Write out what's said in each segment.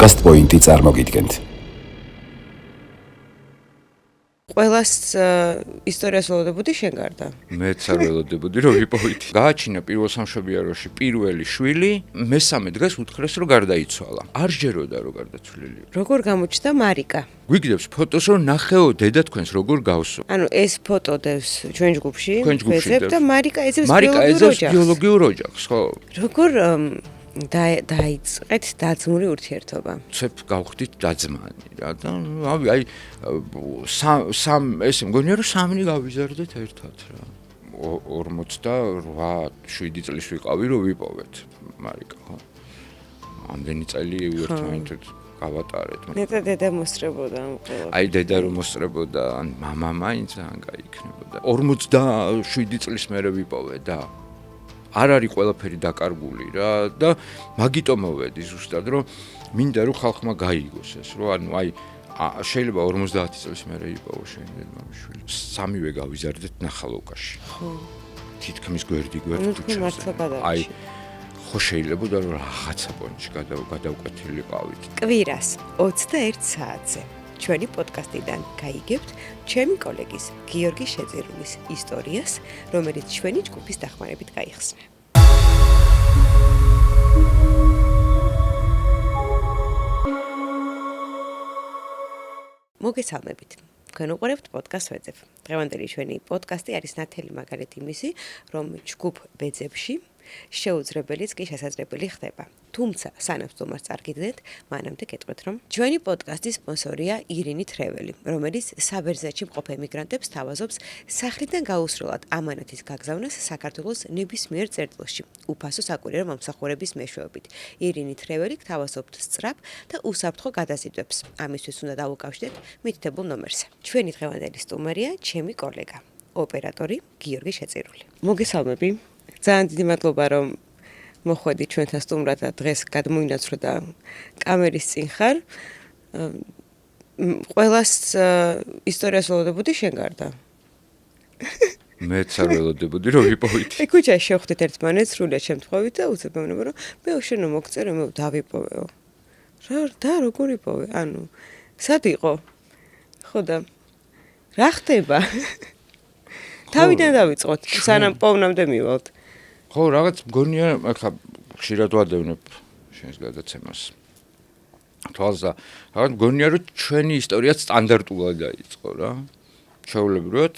პოდკასტ პოინტი წარმოგიდგენთ. ყველას ისტორიას ველოდებოდი შენ გარდა. მეც არ ველოდებოდი რომ ვიპოვიდი. გააჩინა პირველ სამშობიაროში პირველი შვილი, მესამე დღეს უთხრეს რომ გარდაიცვალა. არ ჯეროდა რომ გარდაცვლილი. როგორ გამოჩნდა მარიკა? გვიგდებს ფოტოს რომ ნახეო დედა თქვენს როგორ გავსო. ანუ ეს ფოტო დევს ჩვენ ჯგუფში, ვეძებ და მარიკა ეძებს ბიოლოგიურ ოჯახს, ხო? როგორ დაიწყეთ დაძმური ურთიერთობა? ცებ გავხდით დაძმანი რა და აი ესე მგონია რომ სამნი გავიზარდეთ ერთად რა. 48-7 წლის ვიყავი რომ ვიპოვეთ მარიკა, ხო? ამდენი წელი ერთმანეთად გავატარეთ. ნეტა დედა მოსწრებოდა ამ ყველაფერს. აი დედა რომ მოსწრებოდა, ან მამა მაინც ძალიან კაი იქნებოდა. 47 წლის მერე ვიპოვე და არ არის ყველაფერი დაკარგული რა და მაგიტომ მოვედი ზუსტად რომ მინდა რომ ხალხმა გაიგოს ეს რომ ანუ აი შეიძლება 50 წლის მერე იპოვო შენიდან მამიშვილი. სამივე გავიზარდეთ ნახალოვკაში. ხო. თითქმის გვერდი ქუჩაზე. აი ხო შეიძლებოდა რომ რაღაცა პონჩი გადავკვეთილიყავით. კვირას 21 საათზე ჩვენი პოდკასტიდან გაიგებთ ჩემი კოლეგის გიორგი შეძირულის ისტორიას, რომელიც ჩვენი ჯგუფის დახმარებით გაიხსნა. მოგესალმებით. თქვენ უყურებთ პოდკასტ ვეძებ. დღევანდელი ჩვენი პოდკასტი არის ნათელი მაგალითი იმისი, რომ ჯგუფ ვეძებში შეუძლებელიც კი შესაძლებელი ხდება. თუმცა სანამ სტუმარს წარგიდგენთ, მანამდე გეტყვით, რომ ჩვენი პოდკასტის სპონსორია ირინი თრეველი, რომელიც საბერძნეთში მყოფ ემიგრანტებს თავაზობს სახლიდან გაუსროლად ამანათის გაგზავნას საქართველოს ნებისმიერ წერტილში, უფასო საკურიერო მომსახურების მეშვეობით. ირინი თრეველი გთავაზობთ სწრაფ და უსაფრთხო გადაზიდვებს. ამისთვის უნდა დაუკავშირდეთ მითითებულ ნომერზე. ჩვენი დღევანდელი სტუმარია ჩემი კოლეგა, ოპერატორი გიორგი შეძირული. მოგესალმები. ძალიან დიდი მადლობა რომ მოხვედი ჩვენთან სტუმრად და დღეს გადმოინაცვლე და კამერის წინ ხარ. ყველას ისტორიას ველოდებოდი შენ გარდა. მეც არ ველოდებოდი რომ ვიპოვიდი. ქუჩაში შევხვდით ერთმანეთს სრულიად შემთხვევით და უცებ მეუბნება რომ მე შენ მოგწერე მე დავიპოვეო. და როგორ იპოვე? ანუ სად იყო? ხო და რა ხდება? თავიდან დავიწყოთ, სანამ პოვნამდე მივალთ. ხო, რაღაც მგონია, ახლა ხშირად ვადევნებ შენს გადაცემას. თვალსა, რაღაც მგონია რომ ჩვენი ისტორიაც სტანდარტულად დაიწყო რა. ჩვეულებრივად,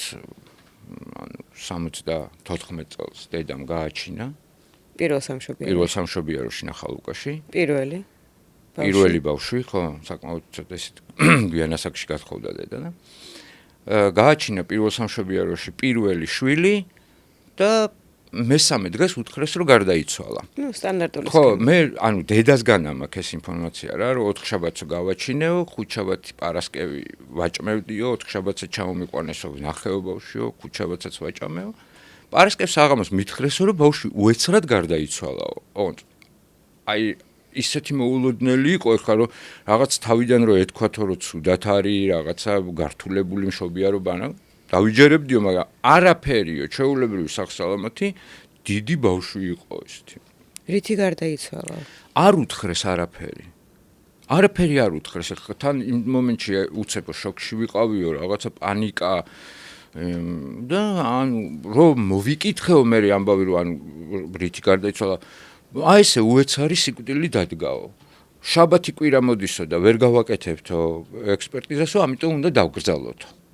ანუ 74 წელს დედამ გააჩინა პირველ სამშობიაროში ნახალოვკაში. პირველი ბავშვი, ხო, საკმაოდ ესეთ გვიან ასაკში გათხოვდა დედა და გააჩინა პირველ სამშობიაროში პირველი შვილი და მესამე დღეს უთხრეს რომ გარდაიცვალა. ნუ სტანდარტული. ხო, მე ანუ დედასგან მაქვს ეს ინფორმაცია რა, რომ 4 შაბათს გავაჩინეო, 5 შაბათი პარასკევი ვაჭმევდიო, 4 შაბათს ჩამომიყვანესო ნახეო ბავშვიო, 5 შაბათსაც ვაჭამეო. პარასკევს საღამოს მითხრესო რომ ბავშვი უეცრად გარდაიცვალაო. აი ისეთი მოულოდნელი იყო ეხლა რომ რაღაც თავიდან რომ ეთქვათო რომ ცუდად არის, რაღაცა გართულებული მშობიარობა რა. დავიჯერებდიო, მაგრამ არაფერიო, ჩვეულებრივი სახსალამათი დიდი ბავშვი იყო ესეთი. რითი გარდაიცვალა? არ უთხრეს არაფერი. არაფერი არ უთხრეს. ეხლა თან იმ მომენტში უცებო შოკში ვიყავიო, რაღაცა პანიკა და ანუ რომ მოვიკითხეო მე ამბავი რომ ანუ რითი გარდაიცვალა. აი ესე უეცარი სიკვდილი დადგაო. შაბათი კვირა მოდისო და ვერ გავაკეთებთო ექსპერტიზასო, ამიტომ უნდა დავგრძალოთო.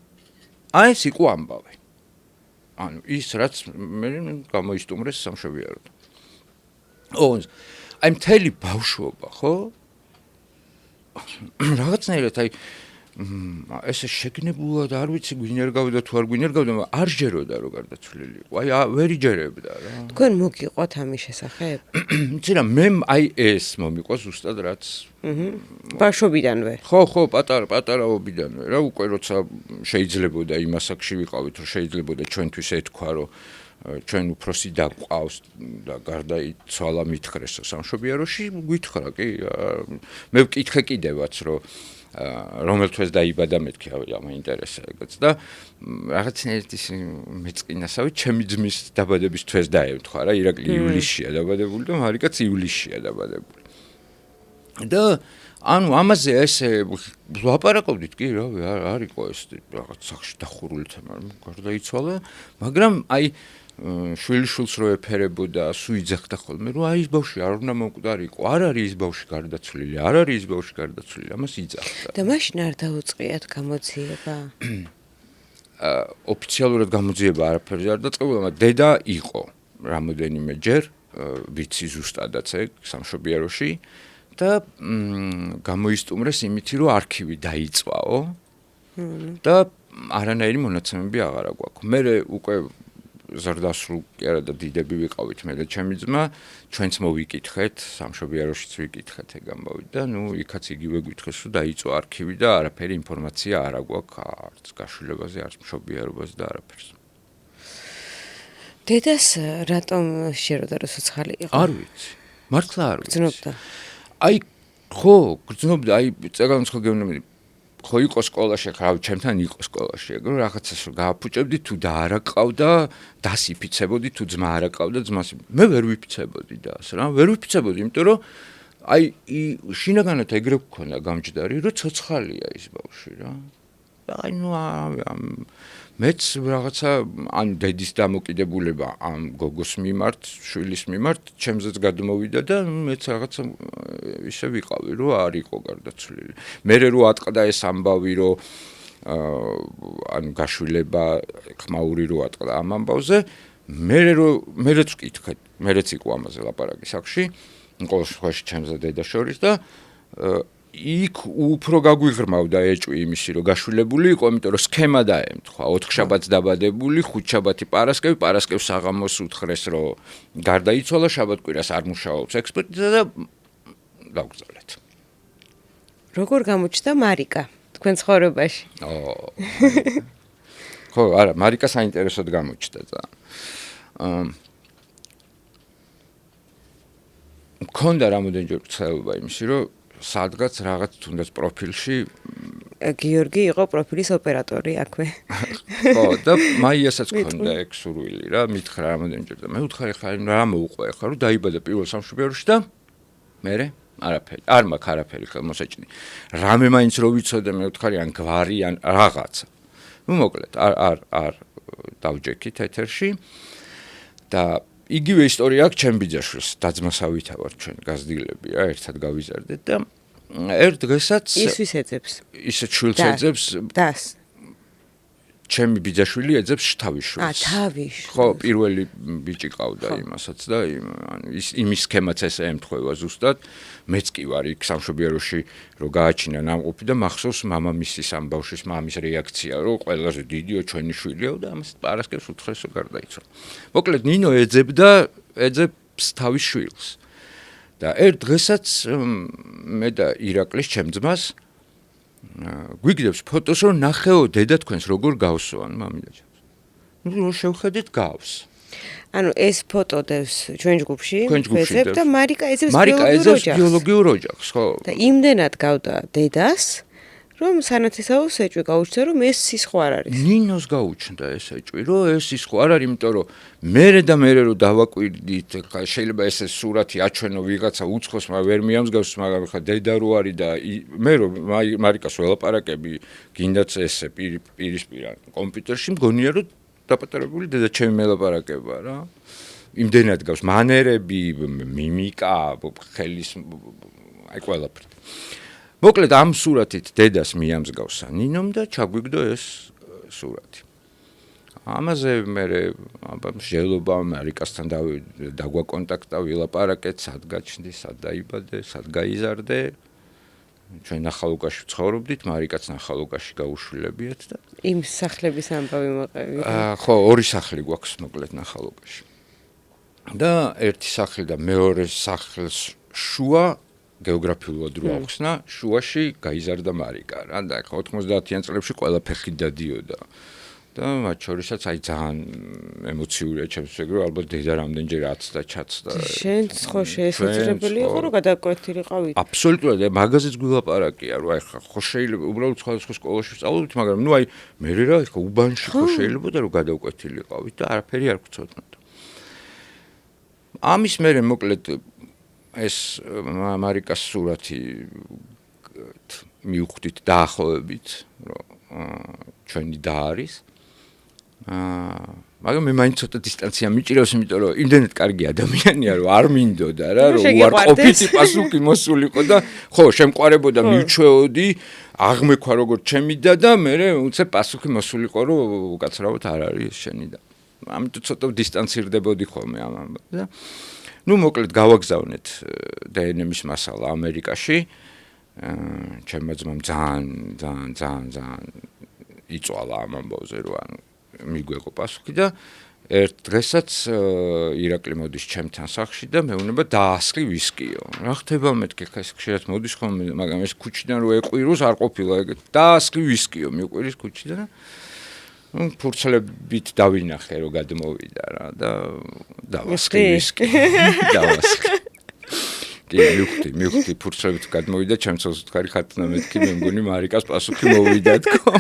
აი ეს იყო ამბავი. ანუ ის რაც მე გამოისტუმრეს სამშობიაროდ. აი მთელი ბავშვობა, ხო? რაღაცნაირად აი ესე შეგნებულად არ ვიცი გვინერგავდა თუ არ გვინერგავდა, მაგრამ არ ჯეროდა რომ გარდაცვლილი იყო. აი ვერ იჯერებდა რა. თქვენ მოგიყვათ ამის შესახებ? ცირა მე აი ეს მომიყვა ზუსტად რაც ბავშვობიდანვე. ხო, პატარაობიდანვე რა, უკვე როცა შეიძლებოდა იმ ასაკში ვიყავით, რომ შეიძლებოდა ჩვენთვის ეთქვა, რომ ჩვენ უფროსი დაგვყავს და გარდაიცვალა მითხრესო სამშობიაროში, გვითხრა კი. მე ვკითხე კიდევაც, რომ რომელ თვეს დაიბადა მეთქი მაინტერესებს და რაღაცნაირად ის მეწყინასავით ჩემი ძმის დაბადების თვეს დაემთხვა რა ირაკლი ივლისშია დაბადებული და მარიკაც ივლისშია დაბადებული. და ანუ ამაზე ესე ვლაპარაკობდით კი რავი არ იყო ეს რაღაც სახში დახურული თემა გარდაიცვალა მაგრამ აი შვილიშვილს რო ეფერებოდა სულ იძახდა ხოლმე რომ აი ეს ბავშვი არ უნდა მომკვდარიყო არ არის ის ბავშვი გარდაცვლილი არ არის ის ბავშვი გარდაცვლილი ამას იძახდა და მაშინ არ დაუწყიათ გამოძიება ოფიციალურად გამოძიება არაფერზე არ დაწყებულა მაგრამ დედა იყო რამოდენიმეჯერ ვიცი ზუსტადაც ეგ სამშობიაროში და გამოისტუმრეს იმითი რომ არქივი დაიწვაო და არანაირი მონაცემები აღარ აქვს მე უკვე ზრდასრულ კი არა და დიდები ვიყავით მე და ჩემი ძმა ჩვენც მოვიკითხეთ სამშობიაროშიც ვიკითხეთ ეგ ამბავი და ნუ იქაც იგივე გითხეს რომ დაიწვა არქივი და არაფერი ინფორმაცია არ აქვს არც გაშვილებაზე არც მშობიარობაზე და არაფერს დედას რატომ შეეროდა რომ ცოცხალი იყო არ ვიცი მართლა არ ვიცი გრძნობდა აი ხო გრძნობდა აი წეგანს ხო გეუბნები ხო იყო სკოლაში ხა ჩემთან იყო სკოლაში ეგ რაღაცას გააფუჭებდი თუ და არა ყავდა დასიფიცებოდი თუ ძმა არა ყავდა ძმას მე ვერ ვიფიცებოდი დას რა ვერ ვიფიცებოდი იმიტომ რომ აი შინაგანად ეგრე გქონდა გამჯდარი რომ ცოცხალია ის ბავშვი რა აი ნუ მეც რაღაცა ან დედის დამოკიდებულება ამ გოგოს მიმართ შვილის მიმართ ჩემზეც გადმოვიდა და მეც რაღაცა ისე ვიყავი რომ არ იყო გარდაცვლილი მე რო ატყდა ეს ამბავი რომ ან გაშვილება ხმაური რო ატყდა ამ ამბავზე მერეც ვკითხე მერეც იყო ამაზე ლაპარაკი სახში ყოველ შემთხვევაში ჩემზე დედა შორის და იქ უფრო გაგვიღრმავდა ეჭვი იმისი რომ გაშვილებული იყო იმიტომ რომ სქემა დაემთხვა 4 შაბათს დაბადებული 5 შაბათი პარასკევს საღამოს უთხრეს რომ გარდაიცვალა შაბათ-კვირას არ მუშაობს ექსპერტიზა და დაგძალეთ როგორ გამოჩნდა მარიკა თქვენ ცხოვრებაში ხო არა მარიკა საინტერესოდ გამოჩნდა მქონდა რამოდენჯერ ცდილობა იმისი რომ სადღაც რაღაც თუნდაც პროფილში გიორგი იყო პროფილის ოპერატორი აქვე. ხო, და მაიასაც ქონდა ეგ სურვილი რა, მითხრა რამოდენჯერ და მე ვუთხარი ხა რა მოუყვე ხა რომ დაიბადა პირველ სამშობიაროში და მერე არაფერი. არ მაქვს არაფერი ხელმოსაჭრელი. რამე მაინც რო ვიცოდე მე ვუთხარი ან გვარი ან რაღაცა. ნუ მოკლედ არ დავჯექით ეთერში და იგივე ისტორია აქვს ჩემ ბიძაშვილს, დაძმასავითა ვარ ჩვენ გაზრდილები რა, ერთად გავიზარდეთ და ერთ დღესაც ის ვის ეძებს? ისე შვილს ეძებს დას. ჩემი ბიძაშვილი ეძებს თავისშვილს. თავისშვილს. ხო, პირველი ბიჭი ყავდა იმასაც და იმის სქემაც ესე ემთხვევა ზუსტად. მეც კი ვარ იქ სამშობიაროში რო გააჩინა ნამყოფი და მახსოვს მამამისის ამ ბავშვის მამის რეაქცია რომ ყველაზე დიდიო ჩვენი შვილია და ამას პარასკევს უთხრეს რომ გარდაიცვალა. მოკლედ ნინო ეძებს თავის შვილს. და ერთ დღესაც მე და ირაკლის ჩემ ძმას გვიგდებს ფოტოს რომ ნახეო დედა თქვენს როგორ გავსვან მამიდაჩემს. ნუ შევხედეთ გავს. ანუ ეს ფოტო დევს ჩვენ ჯგუფში, ეძებს და მარიკა ეძებს ბიოლოგიურ ოჯახს, ხო. და იმდენად გავდა დედას, რომ სანათესაოს ეჭვი გაუჩნდა, რომ ეს სისხლ არ არის. ნინოს გაუჩნდა ეს ეჭვი, რომ ეს სისხლ არ არის, იმიტომ რომ მე რო დავაკვირდით, შეიძლება ესე სურათი აჩვენო ვიღაცა უცხოს, მაგრამ ვერ მიამსგავს, მაგრამ ხა დედა რო არის და მე რო მარიკას ველაპარაკები, გინდაც ესე პირისპირ კომპიუტერში მგონია რომ დაპატარებული დედა ჩემი მელაპარაკება რა. იმდენად გავს მანერები, მიმიკა, ხელის აი ყველაფერი. მოკლედ ამ სურათით დედას მიამსგავსა ნინომ და ჩაგვიგდო ეს სურათი. ამაზე მე შეელობა მარიკასთან დაგვაკონტაქტა, ვილაპარაკეთ, სად გაჩნდი, სად დაიბადე, სად გაიზარდე. ჩვენ ნახალუკაში ცხოვრობდით, მარიკაც ნახალუკაში გაუშვილებიათ და იმ სახლების ამბავი მოყევი. ხო, ორი სახლი გვაქვს მოკლედ ნახალუკაში. და ერთი სახლი და მეორე სახლის შუა გეოგრაფიულად რო ახსნა, შუაში გაიზარდა მარიკა რა და 90-იან წლებში ყველა ფეხი დადიოდა. და მათ შორისაც აი ძალიან ემოციურია ჩემს ეგრე ალბათ დედა რამდენჯერ აცდა ჩაცდა. შენ ხო შესაძლებელი იყო რომ გადაკვეთილიყავით. აბსოლუტურად მაგაზეც გვილაპარაკია რომ აი ხო შეიძლება უბრალოდ სხვადასხვა სკოლაში ვსწავლობთ, მაგრამ ნუ აი მე რა ხო უბანში ხო შეიძლება და რომ გადაკვეთილიყავით და არაფერი არ გვწოდნოდა. ამის მერე მოკლედ ეს მარიკას სურათი მივხვდით დაახლოებით, რომ ჩვენი და არის. მაგრამ მე მაინც ცოტა დისტანცია მიჭირავს, იმიტომ რომ იმდენად კარგი ადამიანია, რომ არ მინდოდა რა, რომ უარყოფითი პასუხი მოსულიყო და ხო, შემყარებოდა, მივჩვეოდი, აღმექვა როგორც ჩემი და მე უცებ პასუხი მოსულიყო, რომ უკაცრავად არ არის შენი და. ამიტომ ცოტა დისტანცირდებოდი ხოლმე ამ ამბავზე და ნუ მოკლედ გავაგზავნეთ დნმ-ის მასალა ამერიკაში. ჩემმა ძმამ ძალიან იწვალა ამ ამბავზე, რომ ანუ მიგვეყო პასუხი და ერთ დღესაც ირაკლი მოდის ჩემთან სახლში და მეუბნება დაასხი ვისკიო. რა ხდება მეთქი ხა ეს ხშირად მოდის ხოლმე, მაგრამ ეს ქუჩიდან რო ეყვიროს არ ყოფილა ეგ. დაასხი ვისკიო, მიყვირის ქუჩიდან. ფურცლებით დავინახე რომ გადმოვიდა რა და დავასხი ვისკი. დავასხი. მივხვდი ფურცლებით გადმოვიდა, ჩემს უცხარი ხათნა მეთქი, მე მგონი მარიკას პასუხი მოვიდა თქო.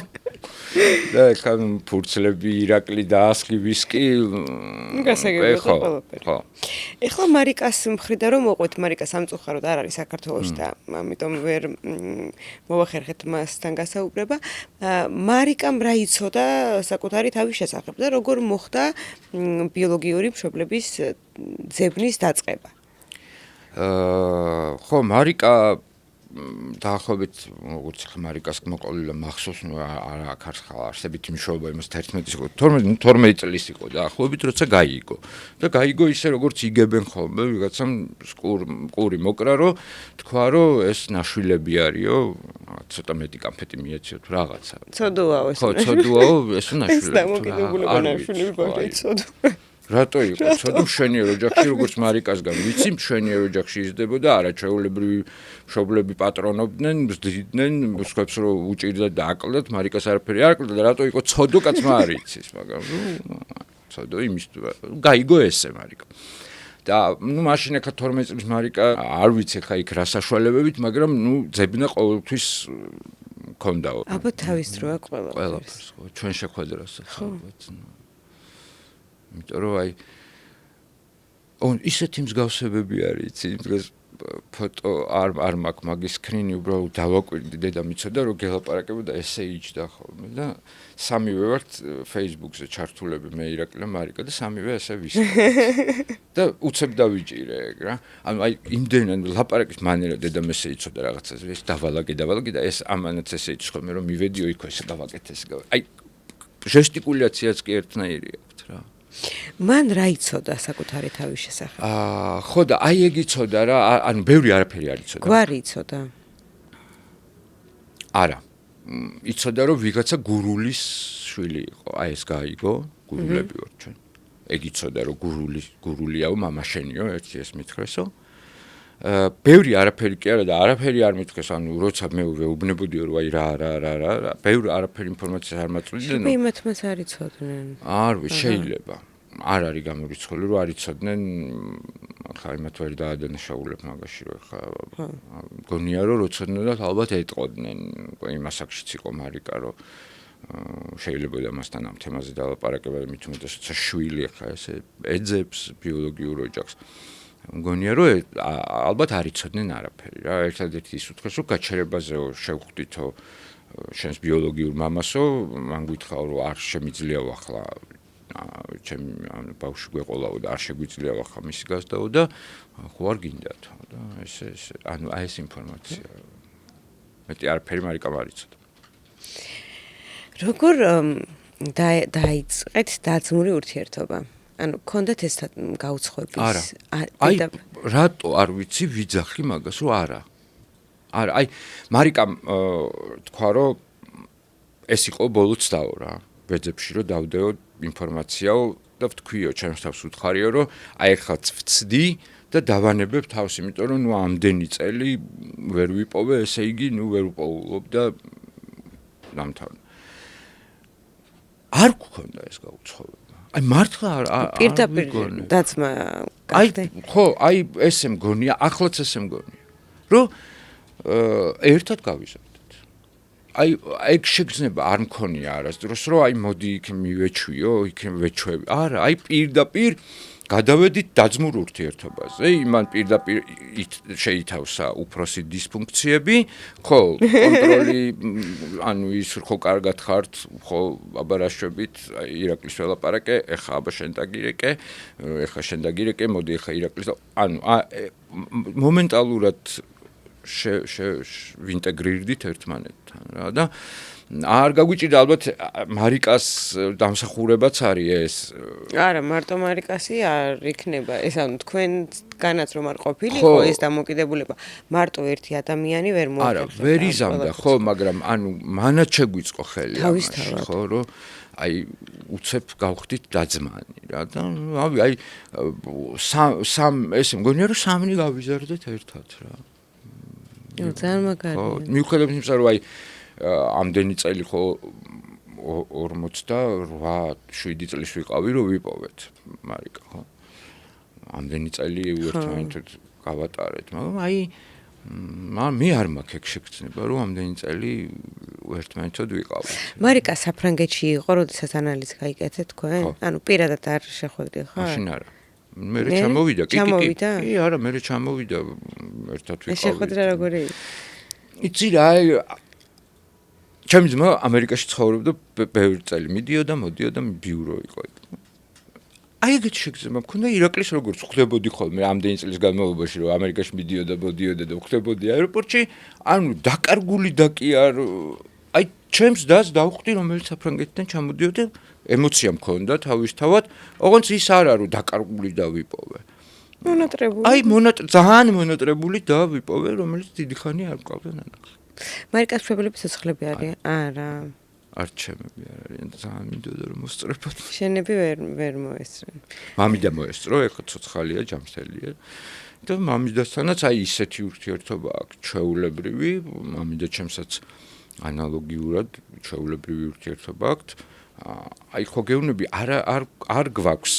და ხან ფურცლები ირაკლი დაასხი ვისკი. გასაგებია ყველაფერი. ხო. ეხლა მარიკას მხრიდან რომ მოყვეთ, მარიკა სამწუხაროდ არ არის საქართველოში და ამიტომ ვერ მოვახერხეთ მასთან გასაუბრება. მარიკამ რა იცოდა საკუთარი თავის შესახებ და როგორ მოხდა ბიოლოგიური მშობლების ძებნის დაწყება? ხო, მარიკა დაახლოებით როგორც მარიკას მოყოლილა მახსოვს, ნუ არ აქვს არსებითი მნიშვნელობა იმას 12 წლის იყო დაახლოებით, როცა გაიგო. და გაიგო ისე როგორც იგებენ ხოლმე, ვიღაცამ ყური მოკრა, რომ თქვა, რომ ეს ნაშვილები არისო, ცოტა მეტი კამფეტი მიეციოთ რაღაცა. ცოდუაო ეს. ხო, ცოდუაო ეს ნაშვილები. ეს დამოკიდებულება ნაშვილები გვაქვს იცოდო. რატო იყო? ცოდუ მშვენიერ ოჯახში, როგორც მარიკასგან ვიცი, მშვენიერ ოჯახში იზრდებოდა, არაჩვეულებრივი მშობლები პატრონობდნენ, მზდიდნენ, სხვებს რომ უჭირდათ და აკლდათ, მარიკას არაფერი არ აკლდა და რატო იყო ცოდო კაცმა არ იცის, მაგრამ ცოდო იმის გაიგო ესე მარიკა. და ნუ მაშინ ახლა 12 წლის მარიკა არ ვიცი ხა იქ რა საშუალებებით, მაგრამ ნუ ძებნა ყოველთვის მქონდაო. ალბათ თავის დროა ყველაფერს. ხო, ჩვენ შეხვედრასაც ალბათ. იმიტომ რომ აი ისეთი მსგავსებები არის, იცი, დღეს ფოტო არ მაქვს, მაგის სკრინი უბრალოდ დავაკვირდი, დედა მიცოდა რომ გელაპარაკებოდა ესე იჯდა ხოლმე და სამივე ვართ Facebook-ზე ჩართულები, მე ირაკლი და მარიკა და სამივე ესე ვისწავლეთ. და უცებ დავიჭირე ეგ რა. ანუ აი იმდენად ლაპარაკის მანერა დედამ ესე იცოდა რაღაცაზე, ეს დავალაგე და ეს ამანაც ესე იცის ხოლმე რომ მივედიო იქ ესე გავაკეთე ესე. აი ჟესტიკულაციაც კი ერთნაირი აქვს რა. მან რა იცოდა საკუთარი თავის შესახებ? ხო და აი ეგ იცოდა რა, ანუ ბევრი არაფერი არ იცოდა. გვარი იცოდა? არა. იცოდა რომ ვიღაცა გურულის შვილი იყო. აი ეს გაიგო, გურულები ვარ ჩვენ. ეგ იცოდა რომ გურულიაო, მამაშენიო, ერთი ეს მითხრესო. ბევრი არაფერი კი არა და არაფერი არ მითხრეს, ანუ როცა მე ვეუბნებოდიო რომ აი რა, ბევრი არაფერი ინფორმაცია არ მაწვდიდნენ. იმათმაც არ იცოდნენ. არ ვიცი, შეიძლება. არ არის გამორიცხული, რომ არ იცოდნენ, ხა იმათ ვერ დაადანაშაულებ მაგაში, რომ ხა მგონია რომ როცოდნოდათ ალბათ ეტყოდნენ, იმ ასაკშიც იყო მარიკა, რომ შეიძლება და მასთან ამ თემაზე დალაპარაკება, მით უმეტეს როცა შვილი ხა ესე ეძებს ბიოლოგიურ ოჯახს. მგონია რომ ალბათ არ იცოდნენ არაფერი რა. ერთადერთი ის უთხრეს რომ გაჩერებაზეო შევხვდითო შენს ბიოლოგიურ მამასო, მან გითხრა რომ არ შემიძლიაო ახლა ჩემი ბავშვი გვეყოლაო და არ შეგვიძლია ახლა მისი გასდაო და ხო არ გინდათო და ესე ანუ აი ეს ინფორმაცია მეტი არაფერი მარიკამ არ იცოდა. როგორ დაიწყეთ დაძმური ურთიერთობა? ანუ ქონდათ ეს გაუცხოების? აი რატო არ ვიცი ვიძახი მაგას რომ არა. აი მარიკამ თქვა რომ ეს იყო ბოლო ცდაო რა. ბეძებში რომ დავდეო ინფორმაციაო და ვთქვიო ჩემს თავს უთხარიო რომ აი ახლა ვწდი და დავანებებ თავს, იმიტომ რომ ნუ ამდენი წელი ვერ ვიპოვე, ესე იგი ნუ ვერ ვპოულობ და დამთავრდა. არ გქონდა ეს გაუცხოება. აი მართლა პირდაპირ დაცმა გახდა. ხო, აი ესე მგონია, ახლაც ესე მგონია. რომ ერთად გავიზარდეთ. აი ეგ შეგრძნება არ მქონია არასდროს, რომ აი მოდი იქ მივეჩვიო, იქ ვეჩვევი. არა, აი პირდაპირ გადავედით დაძმურ ურთიერთობაზე, იმან პირდაპირ შეითავსა უფროსი დისფუნქციები, ხო, კონტროლი, ანუ ის ხო კარგად ხართ, ხო, აბა რა შვებით, ირაკლის ველაპარაკე, ეხა აბა შენ დაგირეკე, ეხა შენ დაგირეკე, მოდი ეხა ირაკლის, ანუ მომენტალურად ვინტეგრირდით ერთმანეთთან რა და არ გაგვიჭირდა ალბათ მარიკას დამსახურებაც არის ეს. არა, მარტო მარიკასი არ იქნება. ეს ანუ თქვენგანაც რომ არ ყოფილიყო ეს დამოკიდებულება, მარტო ერთი ადამიანი ვერ მოახერხებდა. არა, ვერ იზამდა, ხო, მაგრამ ანუ მანაც შეგვიწყო ხელი ამაში, ხო, რომ აი უცებ გავხდით დაძმანი რა და აი ესე მგონია რომ სამნი გავიზარდეთ ერთად რა. ძალიან მაგარია. მიუხედავად იმისა, რომ აი ამდენი წელი ხო 48-7 წლის ვიყავი რომ ვიპოვეთ მარიკა ხო ამდენი წელი ერთმანეთად გავატარეთ მაგრამ აი მე არ მაქვს ეგ შეგრძნება რომ ამდენი წელი ერთმანეთად ვიყავით მარიკა საფრანგეთში იყო როდესაც ანალიზი გაიკეთეთ თქვენ ანუ პირადად არ შეხვედრი ხარ მაშინ არა მე ჩამოვიდა კი არა მე ჩამოვიდა ერთად ვიყავით შეხვედრა როგორი იცი რა ჩემი ძმა ამერიკაში ცხოვრობდა ბევრი წელი მიდიოდა მოდიოდა ბიურო იყო იქ აი ეგეთ შეგრძნება მქონდა ირაკლის როგორც ხვდებოდი ხოლმე ამდენი წლის განმავლობაში რომ ამერიკაში მიდიოდა მოდიოდა და ხვდებოდი აეროპორტში ანუ დაკარგული და კი არ აი ჩემს დას დავხვდი რომელიც საფრანგეთიდან ჩამოდიოდა ემოცია მქონდა თავისთავად ოღონდ ის არა რომ დაკარგული და ვიპოვე მონატრებული აი ძალიან მონატრებული და ვიპოვე რომელიც დიდი ხანი არ მყავდა ნანახი მარიკას მშობლები ცოცხლები არიან? არა. არჩემები არ არიან, ძალიან მინდოდა რომ მოსწრებოდ. შენები ვერ მოესწრენ. მამიდა მოესწრო, ეხლა ცოცხალია, ჯამშთელია. და მამიდასთანაც აი ისეთი ურთიერთობა აქვს, ჩვეულებრივი, მამიდა ჩემსაც ანალოგიურად ჩვეულებრივი ურთიერთობა აქვს. აი ხო გეუბნები არ გვაქვს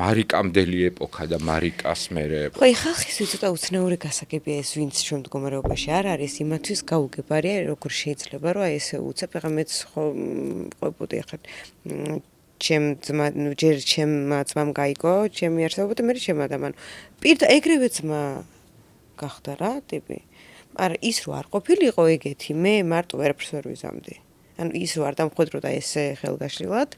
მარიკამდელი ეპოქა და მარიკას მერე ხო ხალხის ცოტა უცნაური გასაგებია ეს ვინც ჩვენ მდგომარეობაში არ არის იმათვის გაუგებარია როგორ შეიძლება რომ აი ესე უცებ ახლა მეც ხო ყვებოდი ახლა ჩემ ძმა ჯერ ჩემმა ძმამ გაიგო ჩემი არსებობა და მე ჩემ ადამიან პირდა ეგრევე ძმა გახდა რა ტიპი არა ის რო არ ყოფილიყო ეგეთი მე მარტო ვერაფერს ვერ ვიზამდი ანუ ის რო არ დამხვედროდა ესე ხელგაშლილად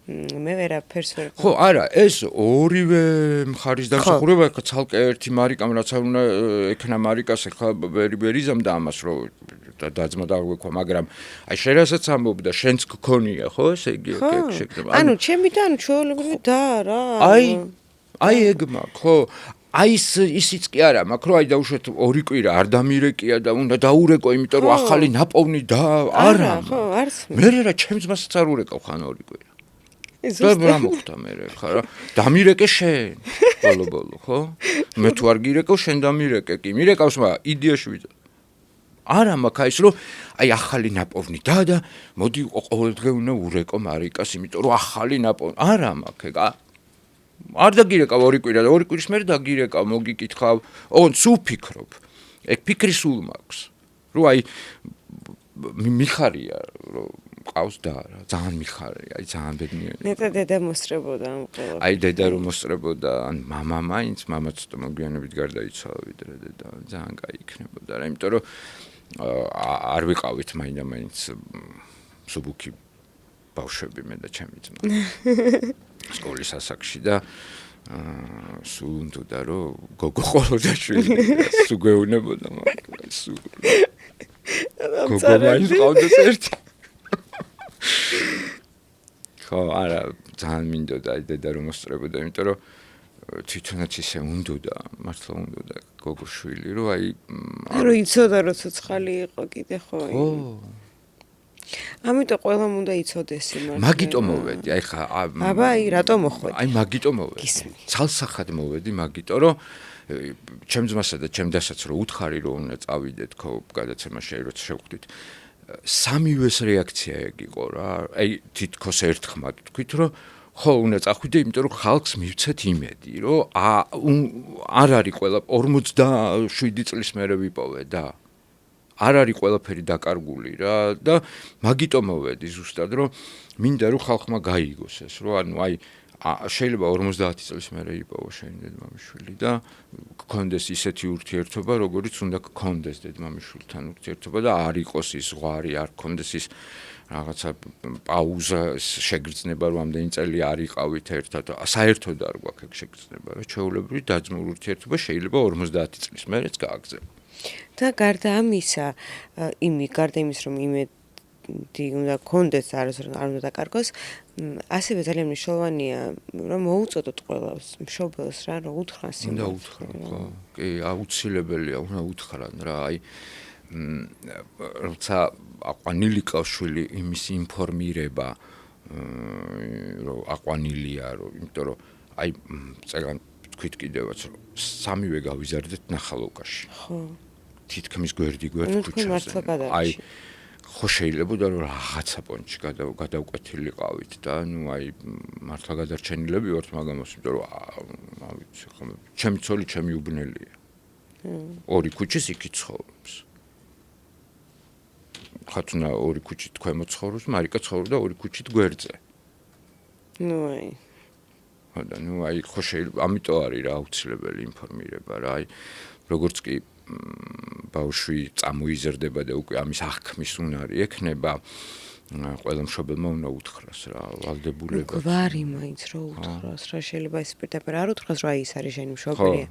მე ვერაფერს ვერ ხო არა ეს ორივე მხარის დამსახურება ხა ცალკე ერთი მარიკამ რაც არ უნდა ექნა მარიკას ხა ვერ იზამდა ამას რომ დაძმა დაგვექვა მაგრამ აი შენ რასაც ამბობდა შენც გქონია ხო ესე იგი ეგ შეგდება ანუ ჩემი და ანუ ჩვეულებრივი და რა აი ეგ მაქვს ხო აი ისიც კი არა მაქვს რომ აი დაუშვეთ ორი კვირა არ დამირეკია და უნდა დაურეკო იმიტომ რომ ახალი ნაპოვნი და არა ხო არც მე რა ჩემს მასაც არ урეკავ ხან ორი კვირა და რა მოხდა მე ხა რა დამირეკე შენ ბოლო ხო მე თუ არ გირეკო შენ დამირეკე კი მირეკავს მაგრამ იდეაში ვიდა არა მაქვს ის რომ აი ახალი ნაპოვნი და მოდი ყოველდღე უნდა ურეკო მარიკას იმიტომ რომ ახალი ნაპოვნი არა მაქვს ეგ არ დაგირეკავ ორი კვირა და ორი კვირის მერე დაგირეკავ მოგიკითხავ ოღონდ სულ ფიქრობ ეგ ფიქრი სულ მაქვს რომ აი მიხარია რომ ყავს და რა ძალიან მიხარია აი ძალიან ბედნიერი ნეტა დედა მოსწრებოდა ამ ყველა აი დედა რომ მოსწრებოდა ან მამა მაინც მამა ცოტა მოგვიანებით გარდაიცვალა ვიდრე დედა ძალიან კაი იქნებოდა რა იმიტომ რომ არ ვიყავით მაინც სუბუქი ბავშვები მე და ჩემი ძმა სკოლის ასაკში და სულ უნდა რომ გოგო ყოლოდა შვილი სულ გვეუბნებოდა მაგრამ სულ გოგო მაინც ყავდა ერთი ხო არა ძალიან მინდოდა აი დედა რომ მოსწრებოდა იმიტომ რომ თვითონაც ისე უნდოდა მართლა უნდოდა გოგო შვილი რომ აი რომ იცოდა რომ ცოცხალი იყო კიდე ხო ამიტომ ყველამ უნდა იცოდეს იმას მაგიტომ მოვედი აი ხა აბა აი რატომ მოხვედი აი მაგიტომ მოვედი ცალსახად მოვედი მაგიტომ რომ ჩემ ძმასა და ჩემ დასაც რომ უთხარი რომ უნდა წავიდეთ ხო გადაცემაში როცა შევხვდით სამივეს რეაქცია ეგ იყო რა აი თითქოს ერთხმად თქვით რომ ხო უნდა წახვიდე იმიტომ რომ ხალხს მივცეთ იმედი რომ არ არის ყველა 47 წლის მერე ვიპოვე და არ არის ყველაფერი დაკარგული რა და მაგიტომ მოვედი ზუსტად რომ მინდა რომ ხალხმა გაიგოს ეს რომ ანუ აი შეიძლება 50 წლის მერე იპოვა შენი დედმამიშვილი და გქონდეს ისეთი ურთიერთობა, როგორიც უნდა გქონდეს დედმამიშვილთან ურთიერთობა და არ იყოს ის ზღვარი, არ გქონდეს ის რაღაცა პაუზა შეგრძნება, რომ ამდენი წელი არ იყავით ერთად. საერთოდ არ გვაქვს ეგ შეგრძნება, რა ჩვეულებრივი დაძმულ ურთიერთობა შეიძლება 50 წლის მერეც გააგრძელოს. და გარდა ამისა, გარდა იმის, რომ უნდა გქონდეს არ უნდა დაკარგოს, ასევე ძალიან მნიშვნელოვანია, რომ მოუწოდოთ ყველას მშობელს რა, რომ უთხრან სიმართლე. უნდა უთხრან, ხო. კი, აუცილებელია, უნდა უთხრან რა, როცა აყვანილი კავშირი იმის ინფორმირება, რომ აყვანილია, იმიტომ რომ წეგან თქვით კიდევაც, რომ სამივე გავიზარდეთ ნახალოვკაში. ხო. თითქმის გვერდ-გვერდ ქუჩაზე. ხო შეიძლებოდა რომ რაღაცა პონჩი გადავკვეთილიყავით და მართლა გადარჩენილები ვართ მაგამოს, იმიტომ რომ ვიცი ხომ ჩემი ცოლი ჩემი უბნელია. ორი ქუჩის იქით ცხოვრობს. ხათუნა ორი ქუჩით ქვემო ცხოვრობს, მარიკა ცხოვრობდა ორი ქუჩით გვერდზე. ხო შეიძლება, ამიტომ არის რა აუცილებელი ინფორმირება რა, როგორც კი ბავშვი წამოიზრდება და უკვე ამის აღქმის უნარი ექნება, ყველა მშობელმა უნდა უთხრას რა, ვალდებულება. გვარი მაინც რო უთხრას რა, შეიძლება ეს პირდაპირ არ უთხრას, რა ის არის შენი მშობელი,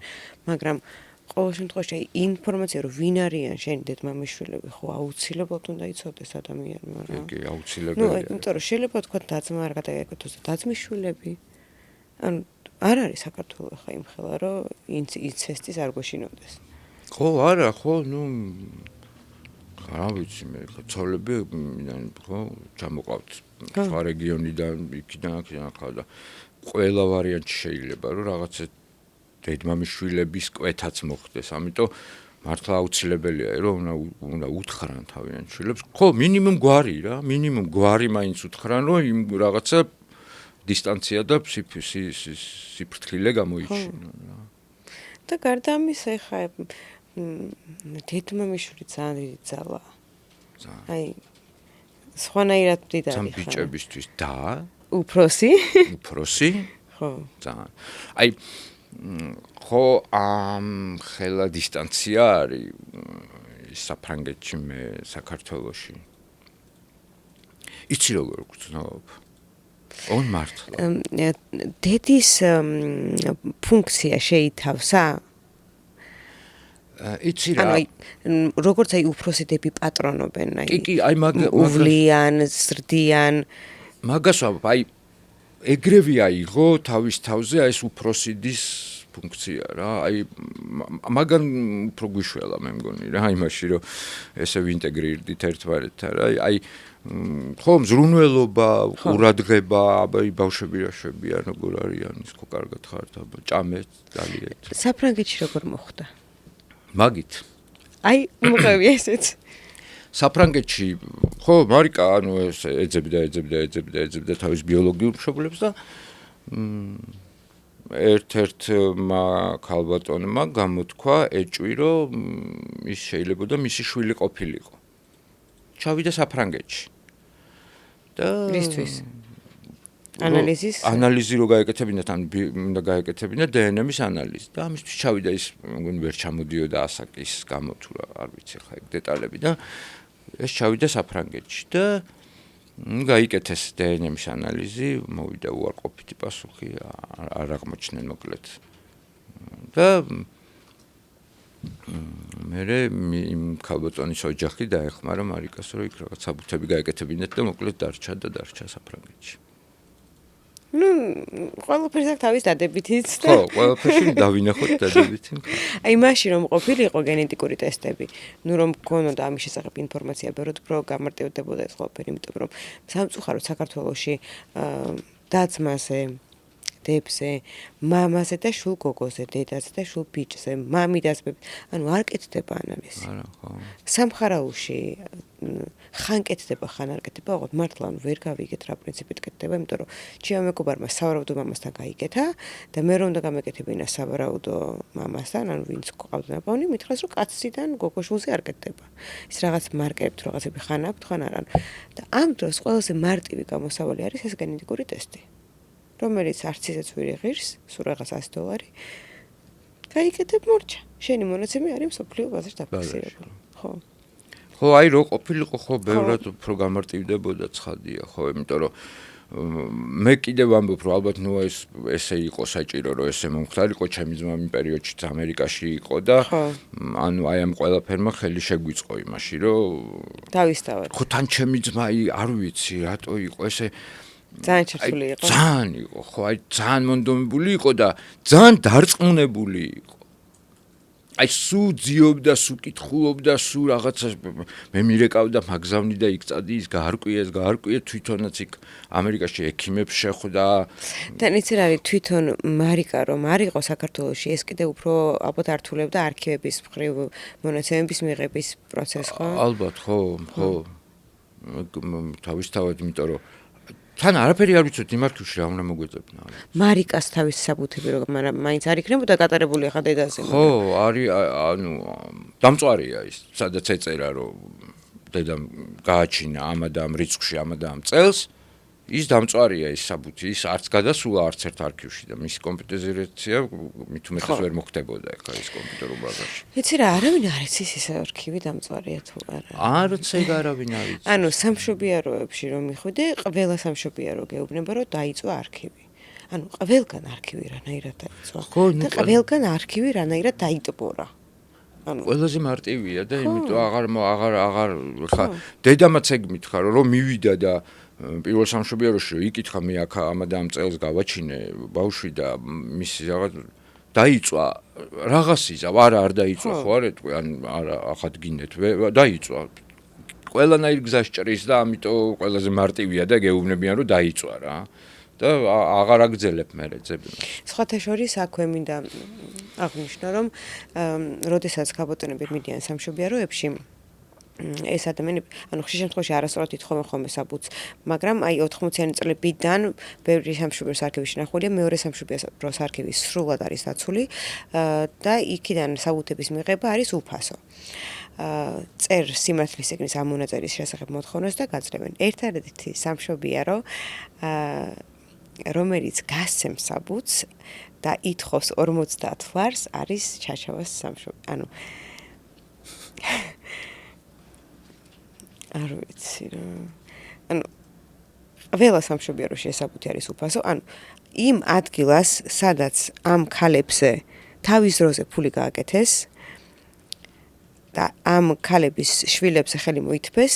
მაგრამ ყოველ შემთხვევაში ინფორმაცია რომ ვინ არიან შენი დედმამიშვილები, ხო აუცილებლად უნდა იცოდეს ადამიანმა რა. კი, აუცილებელია. იმიტომ რომ შეიძლება თქვა დაძმა არ გადაეკეთოს და დაძმისშვილები. ანუ არ არის საქართველოს ხა იმ ხელა რომ ინცესტის არ გვეშინოდეს. ხო, არა, ხო, რა ვიცი მე, ცოლები ხო ჩამოყავთ სხვა რეგიონიდან, იქიდან ხა და ყველა ვარიანტი შეიძლება რომ რაღაცა დედმამიშვილების კვეთაც მოხდეს, ამიტომ მართლა აუცილებელია რომ უნდა უთხრან თავიანთ შვილებს. ხო, მინიმუმ გვარი რა, მინიმუმ გვარი მაინც უთხრან, რომ იმ რაღაცა დისტანცია და სიფრთხილე გამოიჩინონ რა. და გარდა ამისა, ეხა დედმამიშვილი ძალიან დიდი ძალაა. სხვანაირად დიდარი ხარ. სამ ბიჭებისთვის და უფროსი? უფროსი? ხო. ძალიან. ხო, ხელა დისტანცია არის საფრანგეთში, მე საქართველოში. იცი როგორ გძნობ? მართლა. დედის ფუნქცია შეითავსა? იცი რა. როგორც უფროსიდები პატრონობენ, კი, უვლიან, ზრდიან. მაგას ეგრევე აიღო თავის თავზე ეს უფროსიდის ფუნქცია რა. მაგან უფრო გვიშველა მე მგონი რა, იმაში რომ ესე ვინტეგრირდით ერთმანეთთან რა. ხო, მზრუნველობა, ყურადღება, ბავშვები რა შვებიან, როგორ არიან, ის ხო კარგად ხართ, ჭამეთ, ძალიან. საფრანგეთში როგორ მოხდა? მაგით. მოყევია ესეც. საფრანგეთში, ხო, მარიკა, ეძებდა თავის ბიოლოგიურ მშობლებს და ერთ-ერთმა ქალბატონმა გამოთქვა, ეჭვი, რომ ის შეიძლებოდა მისი შვილი ყოფილიყო. ჩავიდა საფრანგეთში. და ისთვის? ანალიზი რო გაეკეთებინათ, უნდა გაეკეთებინათ დნმ-ის ანალიზი და ამისთვის ჩავიდა ის, მგონი ვერ ჩამოდიოდა ასაკის გამო თუ რა, არ ვიცი ხა ეგ დეტალები და ეს ჩავიდა საფრანგეთში და გაიკეთეს დნმ-ის ანალიზი, მოვიდა უარყოფითი პასუხი, არ აღმოჩნდნენ მოკლედ. და მერე იმ ქალბატონის ოჯახი დაეხმარა მარიკას, რომ იქ რაღაც საბუთები გაეკეთებინათ და მოკლედ დარჩა საფრანგეთში. ყველაფერს აქვს თავის დადებითიც. ხო, ყველაფერში დავინახოთ დადებითი. მაშინ რომ ყოფილიყო გენეტიკური ტესტები, რომ გქონოდა ამის შესახებ ინფორმაცია, ბევრად უფრო გამარტივდებოდა ეს ყველაფერი, იმიტომ რომ სამწუხაროდ საქართველოში დაძმაზე, დებზე, მამაზე და შვილ გოგოზე, დედაზე და შვილ ბიჭზე, მამიდაზე, ანუ არ კეთდება ანალიზი. არა, ხო. სამხარაუში ხან კეთდება, ხან არ კეთდება, ოღონდ მართლა ვერ გავიგეთ რა პრინციპით კეთდება, იმიტომ რომ ჩემო მეგობარმა სავარაუდო მამასთან გაიკეთა და მე რომ უნდა გამეკეთებინა სავარაუდო მამასთან, ანუ ვინც ყავდა ნაპოვნი, მითხრას რომ კაციდან გოგოშულზე არ კეთდება. ის რაღაც მარკერებს რაღაცები ხან აქვთ, ხან არა. და ამ დროს ყველაზე მარტივი გამოსავალი არის ეს გენეტიკური ტესტი. რომელიც არც ისეც ვერ იღირს, სულ რაღაც $100. გაიკეთებ მორჩა. შენი მონაცემი არის მსოფლიო ბაზარში დაფიქსირებული. ხო. ხო, აი რო ყოფილიყო ხო ბევრად უფრო გამარტივდებოდა ცხადია, ხო, იმიტომ რომ მე კიდევ ვამბობ, რომ ალბათ ნუ ესე იყო საჭირო, რომ ესე მომხდარიყო, ჩემი ძმა იმ პერიოდშიც ამერიკაში იყო და ანუ აი ამ ყველაფერმა ხელი შეგვიწყო იმაში, რომ დავისთავად. ხო, თან ჩემი ძმა არ ვიცი, რატო იყო ესე ძალიან ჩართული იყო. ძალიან იყო, ხო, აი ძალიან მონდომებული იყო და ძალიან დარწმუნებული იყო. აი სუ ძიობდა, სუ კითხულობდა, სუ რაღაცა მე მირეკავდა მაგზავნი და იქ წადი ის გაარკვიე თვითონაც იქ ამერიკაში ექიმებს შეხვდა. და იცი რა არის თვითონ მარიკა რომ არ იყო საქართველოში, ეს კიდე უფრო ალბათ ართულებდა არქივების მხრივ მონაცემების მიღების პროცესს, ხო? ალბათ, ხო. თავისთავად, იმიტომ რომ თან არაფერი არ ვიცოდი იმ არქივში რა უნდა მოგვეძებნა. მარიკას თავის საბუთები რომ მაინც არ იქნებოდა გატარებული ახლა დედაზე. ხო, არის ანუ დამწვარია ის, სადაც ეწერა რომ დედამ გააჩინა ამ რიცხვში ამ წელს, ის დამწვარია ის საბუთი, ის არც გადასულა არც ერთ არქივში და მისი კომპიუტერიზაცია მით უმეტეს ვერ მოხდებოდა ახლა ის კომპიუტერულ ბაზარში. იცი რა, არავინ არ იცის ის არქივი დამწვარია თუ არა. არც ეგ არავინ არ იცის. ანუ სამშობიაროებში რომ მიხვიდე, ყველა სამშობიარო გეუბნება რომ დაიწვა არქივი. ანუ ყველგან არქივი რანაირად დაიწვა. და ყველგან არქივი რანაირად დაიტბორა. ანუ ყველაზე მარტივია და იმიტომ აღარ ხა დედამაც ეგ მითხარ რომ მივიდა და პირველ სამშობიაროში იკითხა მე აქ ამ წელს გავაჩინე ბავშვი და მისი რაღაც დაიწვა რაღაც იზა არ დაიწვა ხო არ ეტყვი ან არა ახადგინეთ დაიწვა ყველანაირ გზას ჭრის და ამიტომ ყველაზე მარტივია და გეუბნებიან რომ დაიწვა რა და აღარ აგძელებ მე ძებნა. სხვათა შორის აქვე მინდა აღნიშნო რომ როდესაც გაბატონებები მიდიან სამშობიაროებში ეს ადამიანები, ანუ ხშირ შემთხვევაში არასწორად ითხოვენ ხოლმე საბუთს, მაგრამ აი 80-იანი წლებიდან ბევრი სამშობიაროს არქივი შენახულია, მეორე სამშობიაროს არქივი სრულად არის დაცული და იქიდან საბუთების მიღება არის უფასო. წერ სიმართლის ეგნის ამ მონაწერის შესახებ მოთხოვნას და გაძლევენ. ერთადერთი სამშობიარო რომელიც გასცემს საბუთს და ითხოვს 50 ლარს არის ჩაჩავას სამშობიარო. ანუ არ ვიცი რა. ანუ ყველა სამშობიაროში ეს საბუთი არის უფასო. ანუ იმ ადგილას, სადაც ამ ქალებზე თავის დროზე ფული გააკეთეს და ამ ქალების შვილებზე ხელი მოითბეს,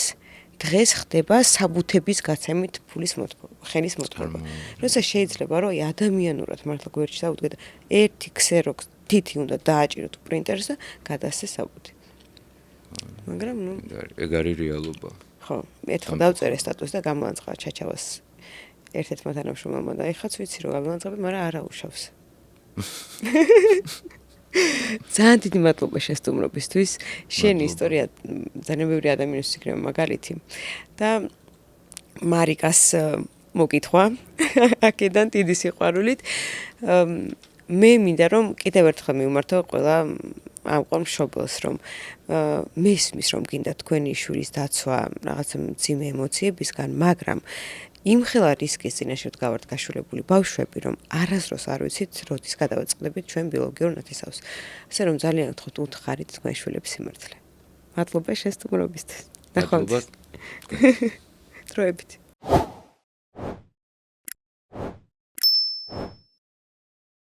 დღეს ხდება საბუთების გაცემით ხელის მოთხოვნა. როცა შეიძლება რომ ადამიანურად მართლა გვერდში დაუდგე და ერთი ქსეროქს თითი უნდა დააჭიროთ პრინტერს და გადასცეს საბუთი. მაგრამ ნუ ეგ არის რეალობა. ხო, ერთხელ დავწერე სტატუსს და გამოანწყა ჩაჩავას ერთ-ერთმა თანამშრომელმა და ეხაც ვიცი რომ გამოვანწყები, მაგრამ არა უშავს. ძალიან დიდი მადლობა შესტუმრობისთვის. შენი ისტორია ძალიან ბევრი ადამიანის იქნება მაგალითი და მარიკას მოკითხვა აქედან დიდი სიყვარულით. მე მინდა რომ კიდევ ერთხელ მივმართო ყველა ამყარ მშობელს რომ მესმის რომ გინდა თქვენი შვილის დაცვა რაღაცა მძიმე ემოციებისგან, მაგრამ იმხელა რისკის წინაშე ვდგავართ გაშულებული ბავშვები, რომ არასდროს არ ვიცით, როდის გადავაწყდებით ჩვენ ბიოლოგიურ ნათესავს. ასე რომ ძალიან ვთხოვთ უთხარით თქვენ შვილების სიმართლე. მადლობა შესტუმრობისთვის. ნახვამდის. დროებით.